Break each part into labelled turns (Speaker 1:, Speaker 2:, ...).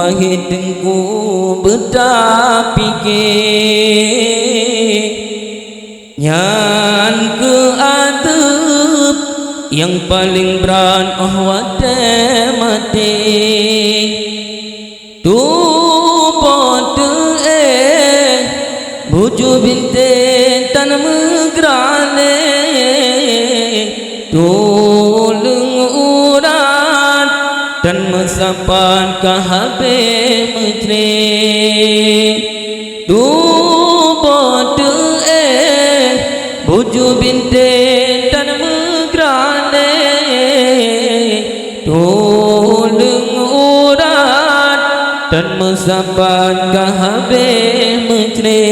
Speaker 1: Wahai tengku bertapikir Nyan ke adab yang paling berat wate mati Tu pote buju binte tan megrane Tolong urat dan mesapan kahabe menteri Tu pote buju binte tan megrane Tolong urat dan mesapan kahabe menteri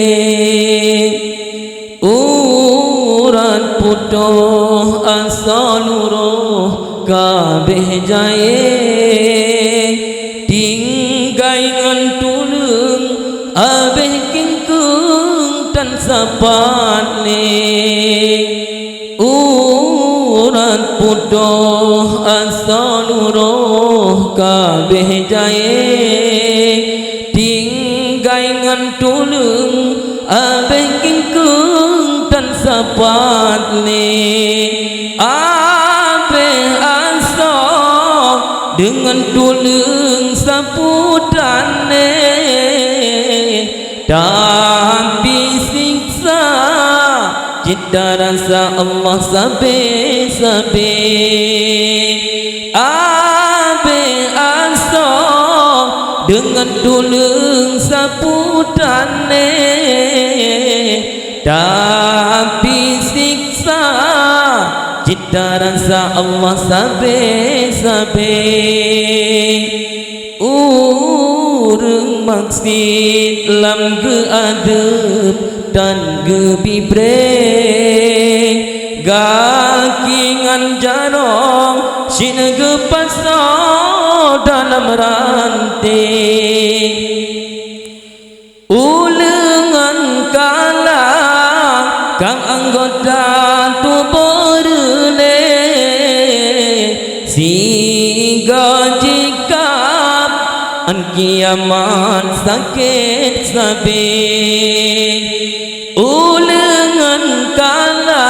Speaker 1: Urat putuh asal nuruh kabeh jaye tinggai ngantulung abeh kingkung tan sapat le Urat putuh asal nuruh kabeh jaye tinggai ngantulung abeh kingkung tan sapat le abeh aso dengan tulung saputane tapi siksa cita rasa Allah sabe-sabe abeh aso dengan tulung saputane tapi siksa cita rasa Allah sabe-sabe urang maksud lam ge adab dan ge bibre gakingan jarong sin ge paso dalam ranting ulengan kala kang anggota tu berle sehingga jikap an kiamat sakit sabe ulengan kala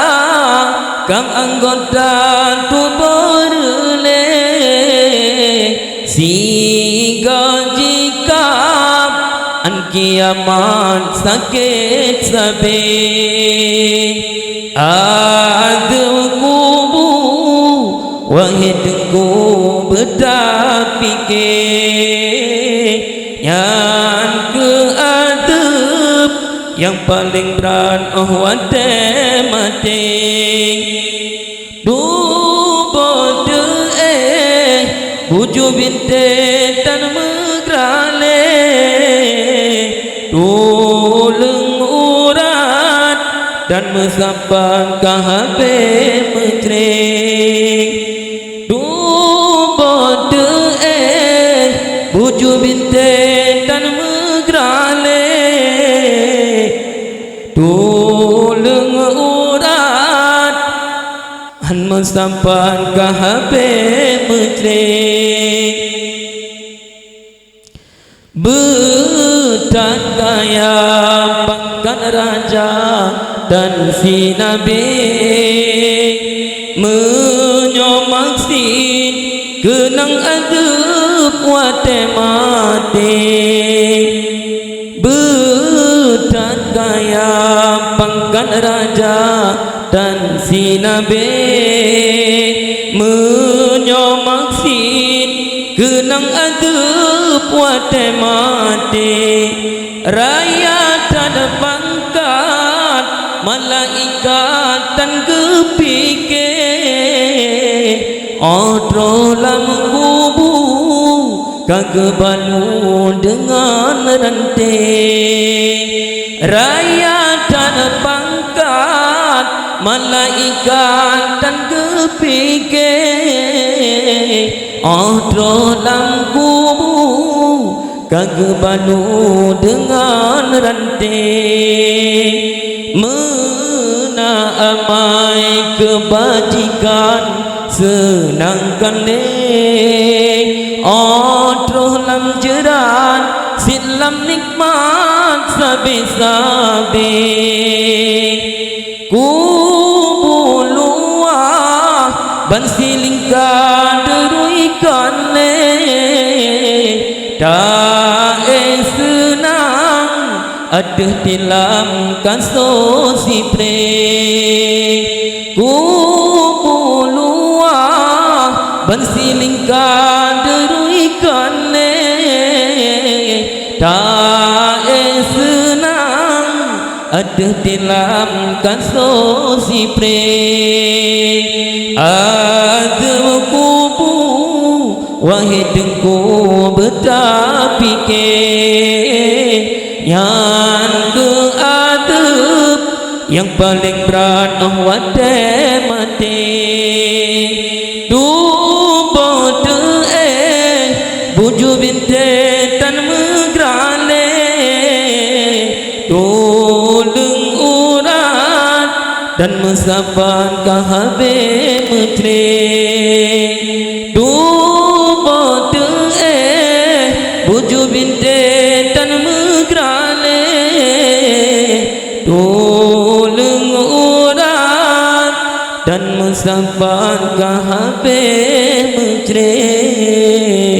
Speaker 1: kang anggota tu berle sehingga jikap an kiamat sakit sabe adu kubu wahai tengku bertapikir yang ke adab yang paling berat wate mati du bodo buju binte tan megrale tolong urat dan mesapan kahabe menteri du bodo buju binte tan megrale tolong urat dan mesapan kahabe menteri betat kaya pangkat raja dan si nabi menyomaksin kenang adab wate mati betat kaya pangkat raja dan si nabi menyomaksin kenang adab wate mati rakyat ada pangkat malaikat tan kepikir otro lam kubu kagebalu dengan ranting rakyat ada pangkat malaikat tan kepikir otro lam kubu kagebalu dengan ranting mena amai kebajikan senangkan le otro lam jerah dalam nikmat sabe-sabe ku buluah ban silingkan deruikan le tak senang ada dalam kaso si pre ku buluah ban silingkan deruikan le tak senang ada dalam kaso si pre ada kubu wahai dengku betapi ke yang ke adab yang paling berat wadai mati tu bote buju binte tan megrale tolong urat dan mesapan kahabe metre tu bote buju binte tan megrale tolong urat dan mesapan kahabe metre